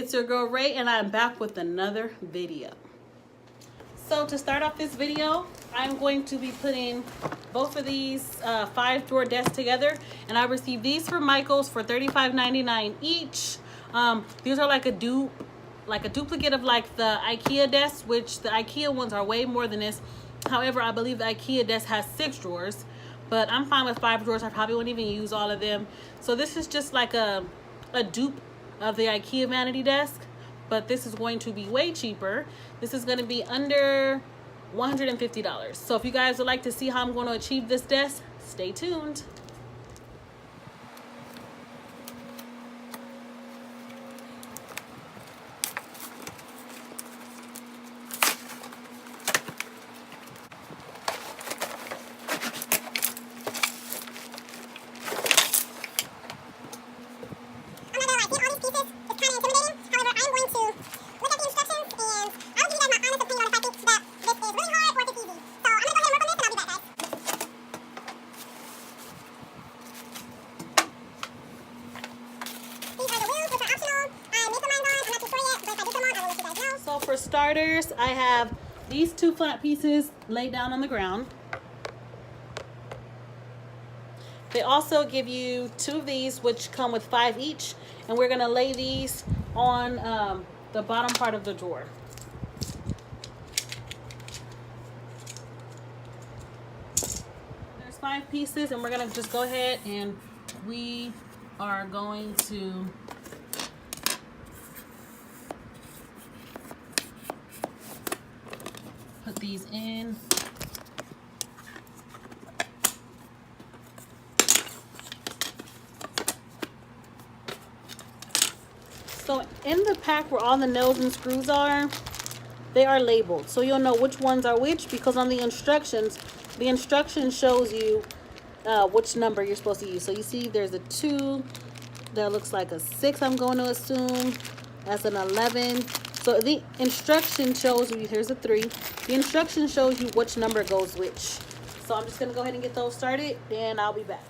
It's your girl Ray, and I'm back with another video. So to start off this video, I'm going to be putting both of these 5-drawer desks together, and I received these from Michaels for $35.99 each. These are like a duplicate of like the IKEA desks, which the IKEA ones are way more than this. However, I believe the IKEA desk has 6 drawers, but I'm fine with 5 drawers. I probably won't even use all of them. So this is just like a dupe of the IKEA vanity desk, but this is going to be way cheaper. This is going to be under $150. So if you guys would like to see how I'm going to achieve this desk, stay tuned. So for starters, I have these 2 flat pieces laid down on the ground. They also give you 2 of these, which come with 5 each, and we're going to lay these on the bottom part of the drawer. There's 5 pieces, and we're going to just go ahead and we are going to put these in. So in the pack where all the nails and screws are, they are labeled. So you'll know which ones are which, because on the instructions shows you which number you're supposed to use. So you see there's a 2, that looks like a 6, I'm going to assume. That's an 11. So the instruction shows you, here's a 3. The instruction shows you which number goes which. So I'm just going to go ahead and get those started, and I'll be back.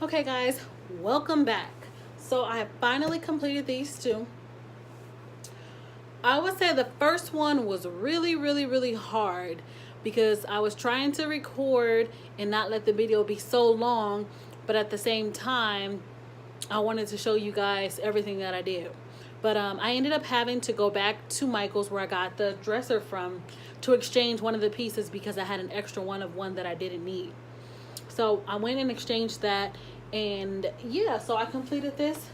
Okay guys, welcome back. So I have finally completed these two. I would say the first one was really hard because I was trying to record and not let the video be so long, but at the same time I wanted to show you guys everything that I did. But I ended up having to go back to Michael's where I got the dresser from to exchange one of the pieces because I had an extra one of one that I didn't need. So I went and exchanged that, and yeah, so I completed this.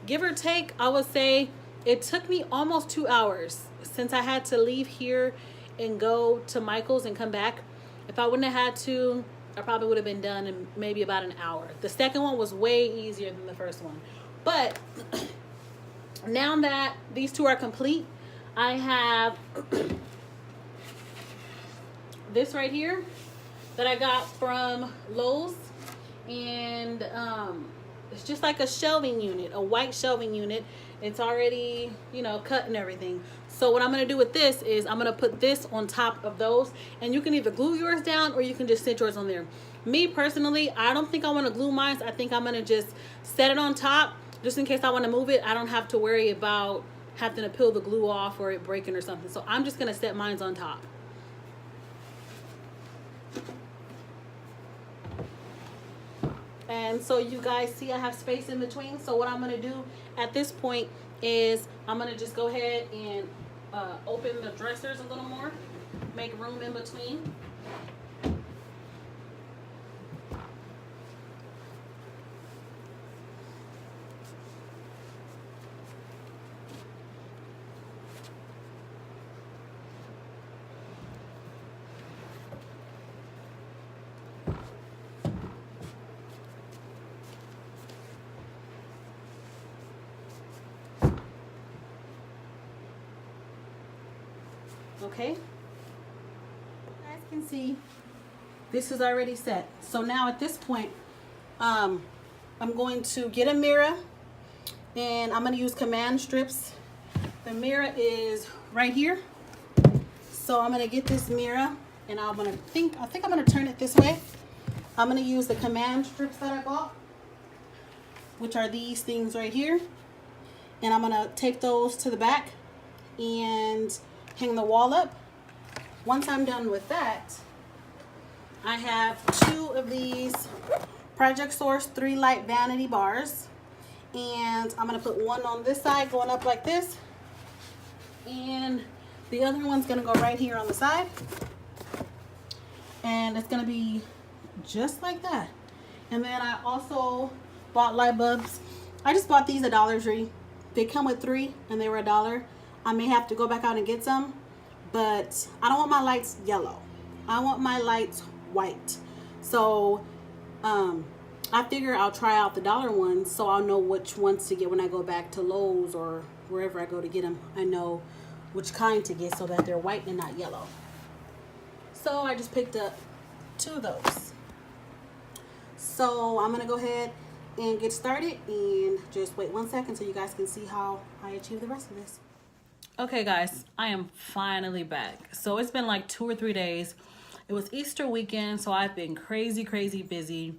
Give or take, I would say it took me almost 2 hours since I had to leave here and go to Michael's and come back. If I wouldn't have had to, I probably would have been done in maybe about an hour. The second one was way easier than the first one. But now that these two are complete, I have this right here that I got from Lowe's, and it's just like a shelving unit, a white shelving unit. It's already, you know, cut and everything. So what I'm going to do with this is I'm going to put this on top of those, and you can either glue yours down or you can just sit yours on there. Me personally, I don't think I want to glue mine. I think I'm going to just set it on top just in case I want to move it. I don't have to worry about having to peel the glue off or it breaking or something. So I'm just going to set mine on top. And so you guys see I have space in between. So what I'm going to do at this point is I'm going to just go ahead and open the dressers a little more, make room in between. Okay, you guys can see this is already set. So now at this point, I'm going to get a mirror, and I'm going to use command strips. The mirror is right here. So I'm going to get this mirror, and I think I'm going to turn it this way. I'm going to use the command strips that I bought, which are these things right here. And I'm going to take those to the back and hang the wall up. Once I'm done with that, I have 2 of these Project Source 3 light vanity bars, and I'm going to put one on this side going up like this, and the other one's going to go right here on the side, and it's going to be just like that. And then I also bought light bulbs. I just bought these at Dollar Tree. They come with 3 and they were $1. I may have to go back out and get some, but I don't want my lights yellow. I want my lights white. So I figure I'll try out the dollar ones so I'll know which ones to get when I go back to Lowe's or wherever I go to get them. I know which kind to get so that they're white and not yellow. So I just picked up 2 of those. So I'm gonna go ahead and get started, and just wait 1 second so you guys can see how I achieve the rest of this. Okay guys, I am finally back. So it's been like 2 or 3 days. It was Easter weekend, so I've been crazy busy.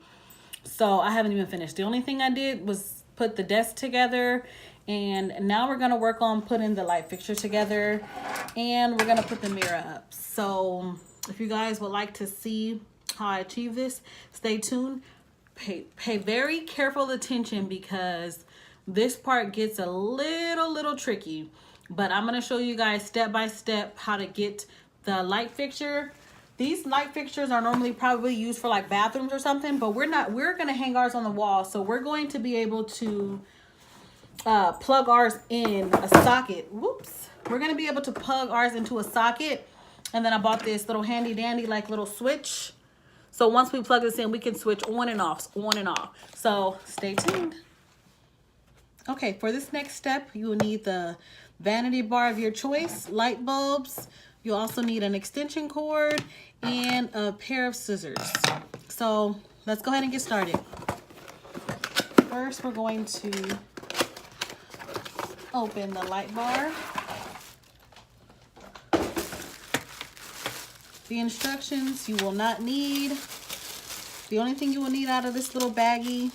So I haven't even finished. The only thing I did was put the desk together, and now we're gonna work on putting the light fixture together, and we're gonna put the mirror up. So if you guys would like to see how I achieve this, stay tuned. Pay very careful attention because this part gets a little tricky. But I'm going to show you guys step by step how to get the light fixture. These light fixtures are normally probably used for like bathrooms or something, but we're going to hang ours on the wall. So we're going to be able to plug ours in a socket. Whoops. We're going to be able to plug ours into a socket. And then I bought this little handy dandy like little switch. So once we plug this in, we can switch on and off. So stay tuned. Okay, for this next step, you will need the vanity bar of your choice, light bulbs. You'll also need an extension cord and a pair of scissors. So let's go ahead and get started. First, we're going to open the light bar. The instructions you will not need. The only thing you will need out of this little baggie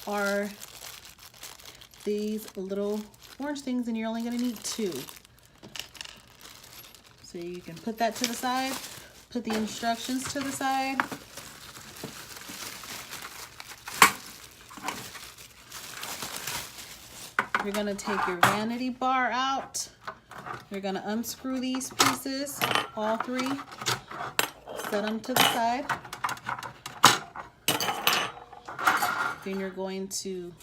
are these little orange things, and you're only gonna need 2. So you can put that to the side, put the instructions to the side. You're gonna take your vanity bar out. You're gonna unscrew these pieces, all 3, set them to the side. Then you're going to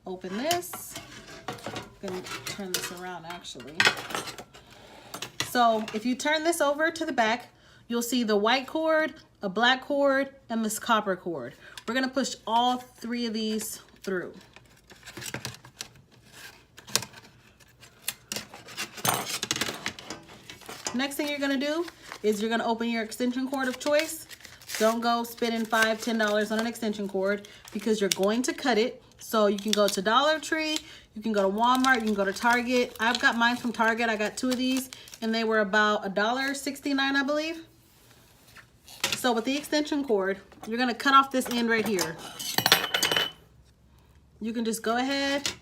open this. I'm gonna turn this around actually. So if you turn this over to the back, you'll see the white cord, a black cord, and this copper cord. We're gonna push all 3 of these through. Next thing you're gonna do is you're gonna open your extension cord of choice. Don't go spending $5, $10 on an extension cord because you're going to cut it. So you can go to Dollar Tree, you can go to Walmart, you can go to Target. I've got mine from Target. I got 2 of these and they were about $1.69, I believe. So with the extension cord, you're gonna cut off this end right here. You can just go ahead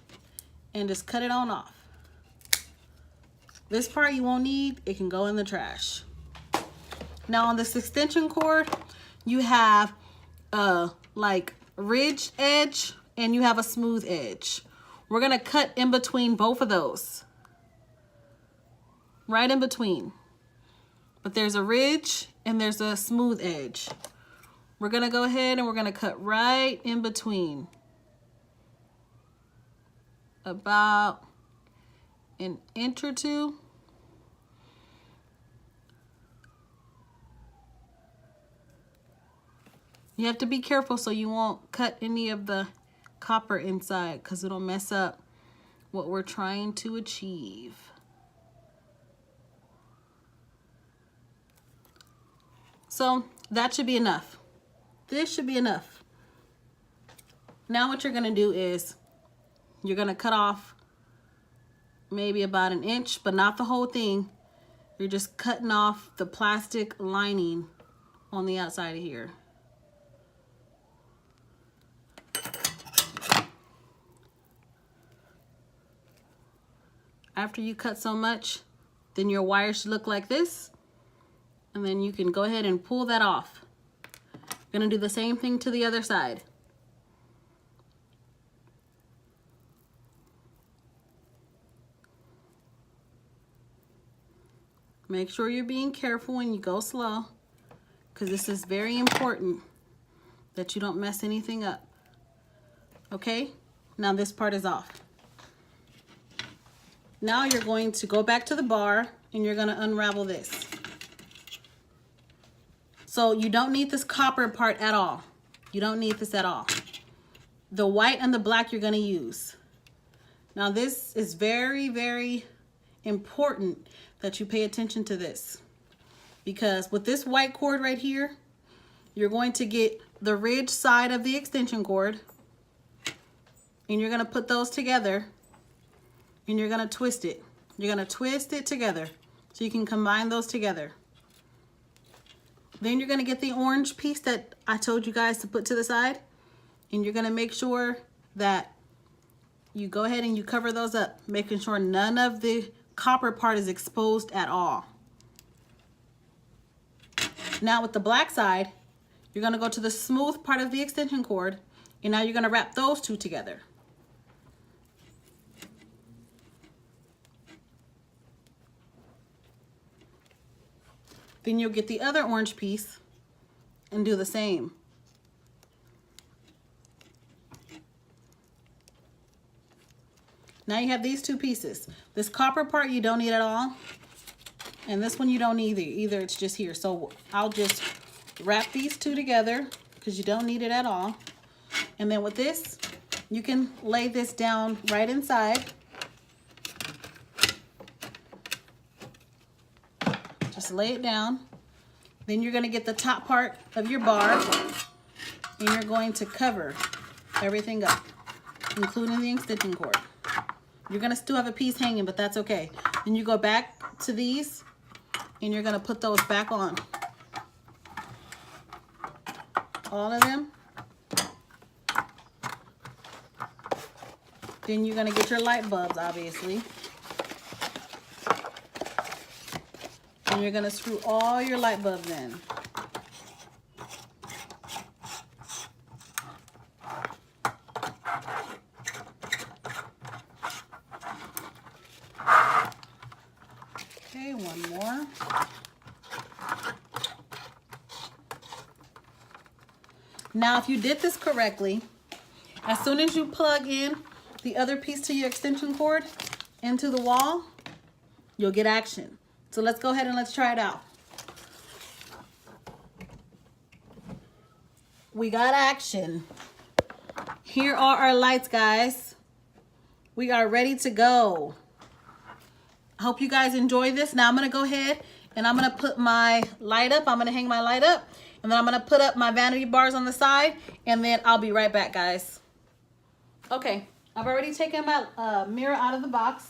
and just cut it on off. This part you won't need, it can go in the trash. Now on this extension cord, you have a like ridge edge and you have a smooth edge. We're gonna cut in between both of those. Right in between. But there's a ridge and there's a smooth edge. We're gonna go ahead and we're gonna cut right in between. About an inch or 2. You have to be careful so you won't cut any of the copper inside because it'll mess up what we're trying to achieve. So that should be enough. This should be enough. Now what you're gonna do is you're gonna cut off maybe about an inch, but not the whole thing. You're just cutting off the plastic lining on the outside of here. After you cut so much, then your wire should look like this. And then you can go ahead and pull that off. You're gonna do the same thing to the other side. Make sure you're being careful when you go slow, because this is very important that you don't mess anything up. Okay, now this part is off. Now you're going to go back to the bar and you're gonna unravel this. So you don't need this copper part at all. You don't need this at all. The white and the black you're gonna use. Now this is very, very important that you pay attention to this, because with this white cord right here, you're going to get the ridge side of the extension cord and you're gonna put those together and you're gonna twist it. You're gonna twist it together so you can combine those together. Then you're gonna get the orange piece that I told you guys to put to the side, and you're gonna make sure that you go ahead and you cover those up, making sure none of the copper part is exposed at all. Now with the black side, you're gonna go to the smooth part of the extension cord, and now you're gonna wrap those 2 together. Then you'll get the other orange piece and do the same. Now you have these 2 pieces. This copper part you don't need at all, and this one you don't need either. It's just here. So I'll just wrap these 2 together because you don't need it at all. And then with this, you can lay this down right inside. Just lay it down. Then you're gonna get the top part of your bar and you're going to cover everything up, including the extension cord. You're gonna still have a piece hanging, but that's okay. Then you go back to these and you're gonna put those back on. All of them. Then you're gonna get your light bulbs, obviously. And you're gonna screw all your light bulbs in. Okay, one more. Now, if you did this correctly, as soon as you plug in the other piece to your extension cord into the wall, you'll get action. So let's go ahead and let's try it out. We got action. Here are our lights, guys. We are ready to go. I hope you guys enjoy this. Now I'm gonna go ahead and I'm gonna put my light up. I'm gonna hang my light up, and then I'm gonna put up my vanity bars on the side, and then I'll be right back, guys. Okay, I've already taken my mirror out of the box.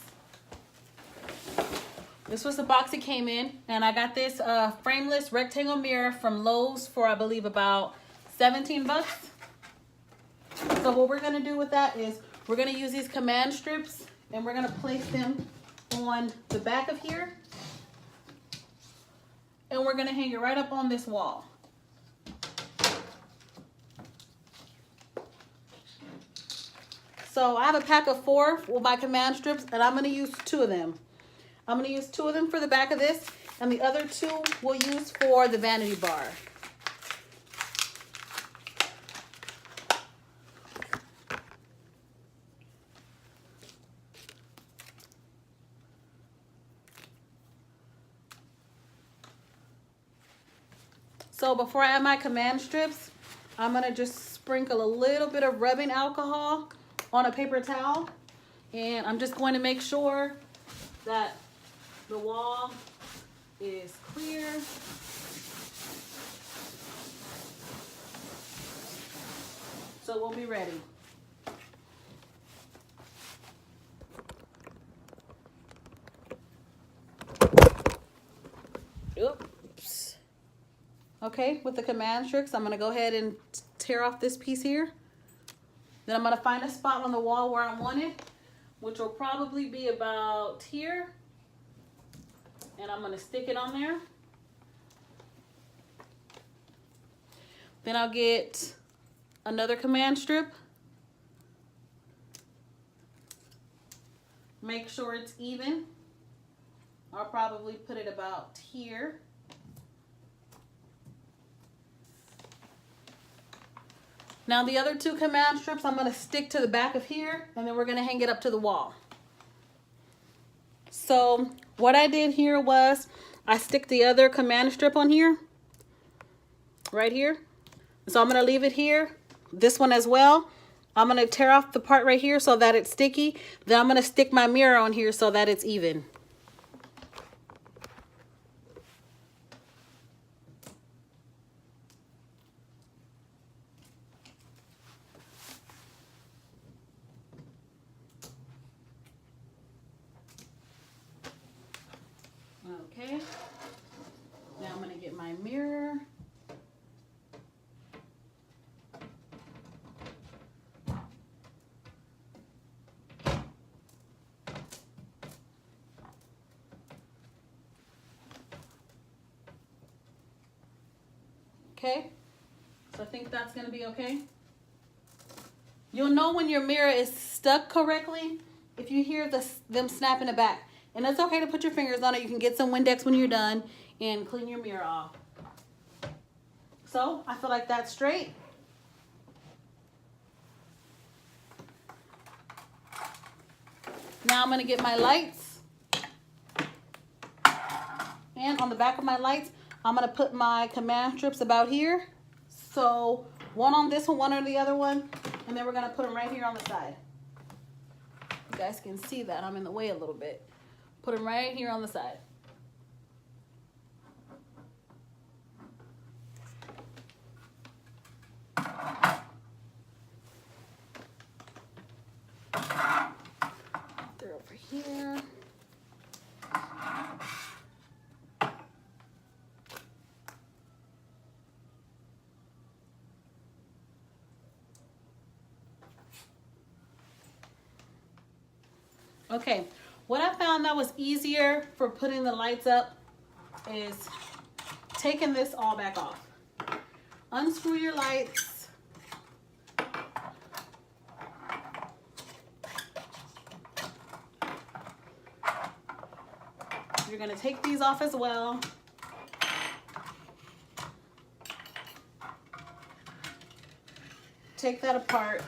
This was the box it came in, and I got this frameless rectangle mirror from Lowe's for, I believe, about 17 bucks. So what we're gonna do with that is we're gonna use these command strips, and we're gonna place them on the back of here, and we're gonna hang it right up on this wall. So I have a pack of 4 with my command strips, and I'm gonna use 2 of them. I'm gonna use 2 of them for the back of this, and the other 2 we'll use for the vanity bar. So before I add my command strips, I'm gonna just sprinkle a little bit of rubbing alcohol on a paper towel, and I'm just going to make sure that the wall is clear. So we'll be ready. Oops. Okay, with the command strips, I'm gonna go ahead and tear off this piece here. Then I'm gonna find a spot on the wall where I want it, which will probably be about here. And I'm gonna stick it on there. Then I'll get another command strip. Make sure it's even. I'll probably put it about here. Now the other 2 command strips I'm gonna stick to the back of here, and then we're gonna hang it up to the wall. So what I did here was I stick the other command strip on here, right here. So I'm gonna leave it here, this one as well. I'm gonna tear off the part right here so that it's sticky. Then I'm gonna stick my mirror on here so that it's even. Okay, now I'm gonna get my mirror. Okay, so I think that's gonna be okay. You'll know when your mirror is stuck correctly if you hear them snapping it back. And it's okay to put your fingers on it. You can get some Windex when you're done and clean your mirror off. So I feel like that's straight. Now I'm gonna get my lights. And on the back of my lights, I'm gonna put my command strips about here. So one on this one on the other one, and then we're gonna put them right here on the side. You guys can see that I'm in the way a little bit. Put them right here on the side. They're over here. Okay, what I found that was easier for putting the lights up is taking this all back off. Unscrew your lights. You're gonna take these off as well. Take that apart.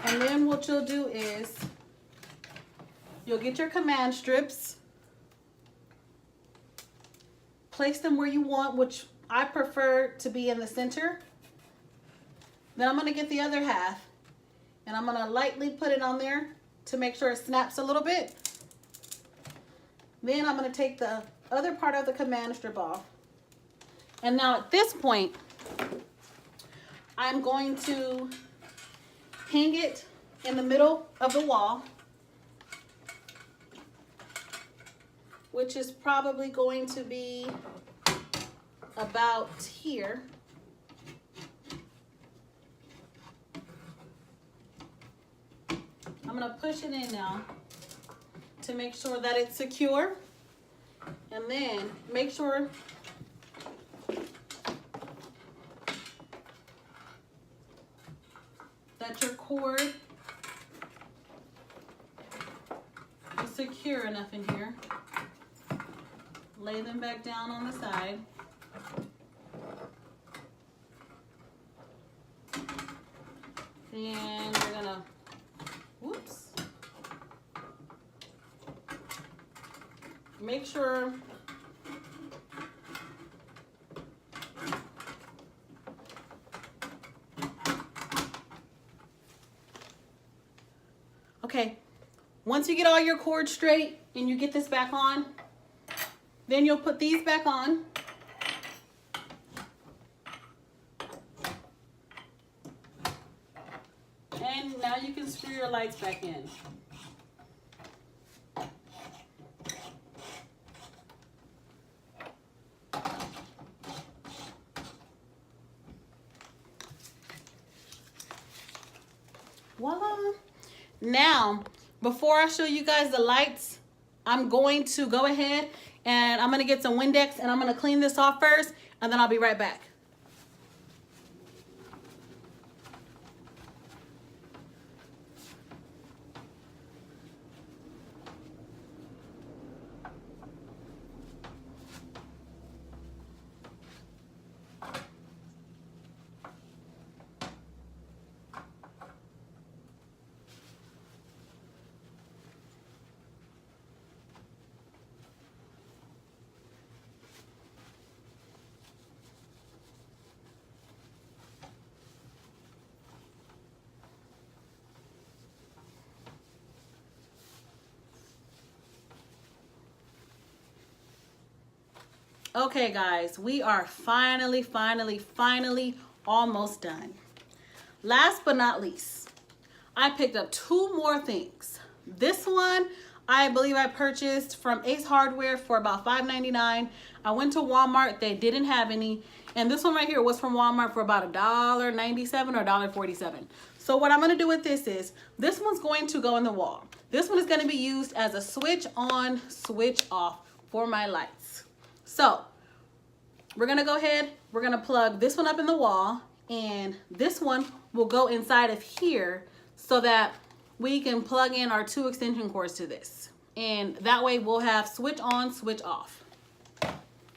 And then what you'll do is you'll get your command strips, place them where you want, which I prefer to be in the center. Then I'm gonna get the other half and I'm gonna lightly put it on there to make sure it snaps a little bit. Then I'm gonna take the other part of the command strip off. And now at this point, I'm going to hang it in the middle of the wall, which is probably going to be about here. I'm gonna push it in now to make sure that it's secure, and then make sure that your cord is secure enough in here. Lay them back down on the side. And we're gonna, whoops. Make sure okay, once you get all your cords straight and you get this back on, then you'll put these back on. And now you can screw your lights back in. Voila. Now, before I show you guys the lights, I'm going to go ahead and I'm going to get some Windex and I'm going to clean this off first, and then I'll be right back. Okay guys, we are finally almost done. Last but not least, I picked up two more things. This one, I believe I purchased from Ace Hardware for about $5.99. I went to Walmart, they didn't have any. And this one right here was from Walmart for about $1.97 or $1.47. So what I'm gonna do with this is, this one's going to go in the wall. This one is gonna be used as a switch on, switch off for my lights. So we're gonna go ahead, we're gonna plug this one up in the wall, and this one will go inside of here so that we can plug in our two extension cords to this. And that way we'll have switch on, switch off.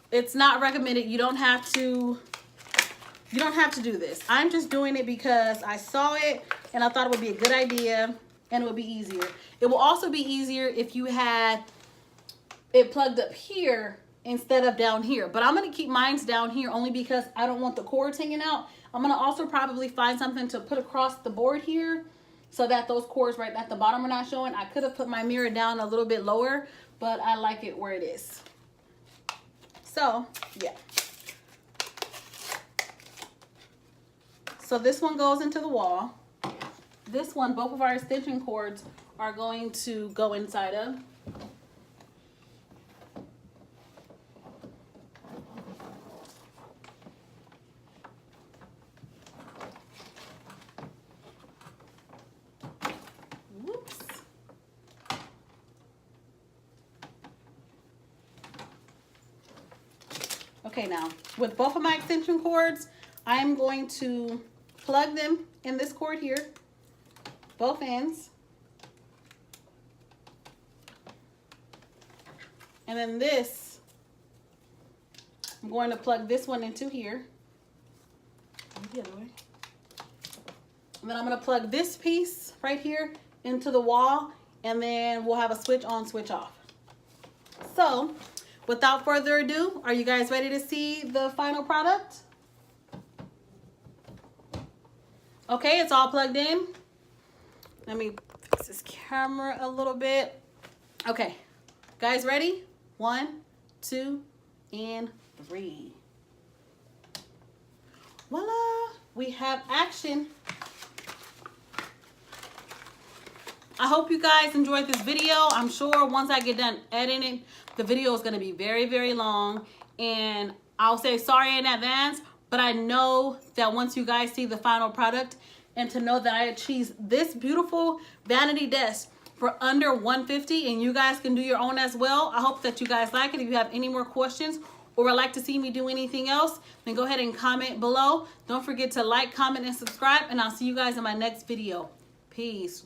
It's not recommended, you don't have to do this. I'm just doing it because I saw it and I thought it would be a good idea and it would be easier. It will also be easier if you had it plugged up here instead of down here, but I'm going to keep mine down here only because I don't want the cords hanging out. I'm going to also probably find something to put across the board here so that those cords right at the bottom are not showing. I could have put my mirror down a little bit lower, but I like it where it is. So yeah, so this one goes into the wall. This one, both of our extension cords are going to go inside of. Okay, now with both of my extension cords, I'm going to plug them in this cord here, both ends. And then this, I'm going to plug this one into here. The other way. And then I'm going to plug this piece right here into the wall, and then we'll have a switch on, switch off. So, without further ado, are you guys ready to see the final product? Okay, it's all plugged in. Let me fix this camera a little bit. Okay, guys ready? 1, 2, and 3. Voila, we have action. I hope you guys enjoyed this video. I'm sure once I get done editing, the video is going to be very, very long. And I'll say sorry in advance, but I know that once you guys see the final product and to know that I achieved this beautiful vanity desk for under $150, and you guys can do your own as well. I hope that you guys like it. If you have any more questions or would like to see me do anything else, then go ahead and comment below. Don't forget to like, comment, and subscribe, and I'll see you guys in my next video. Peace.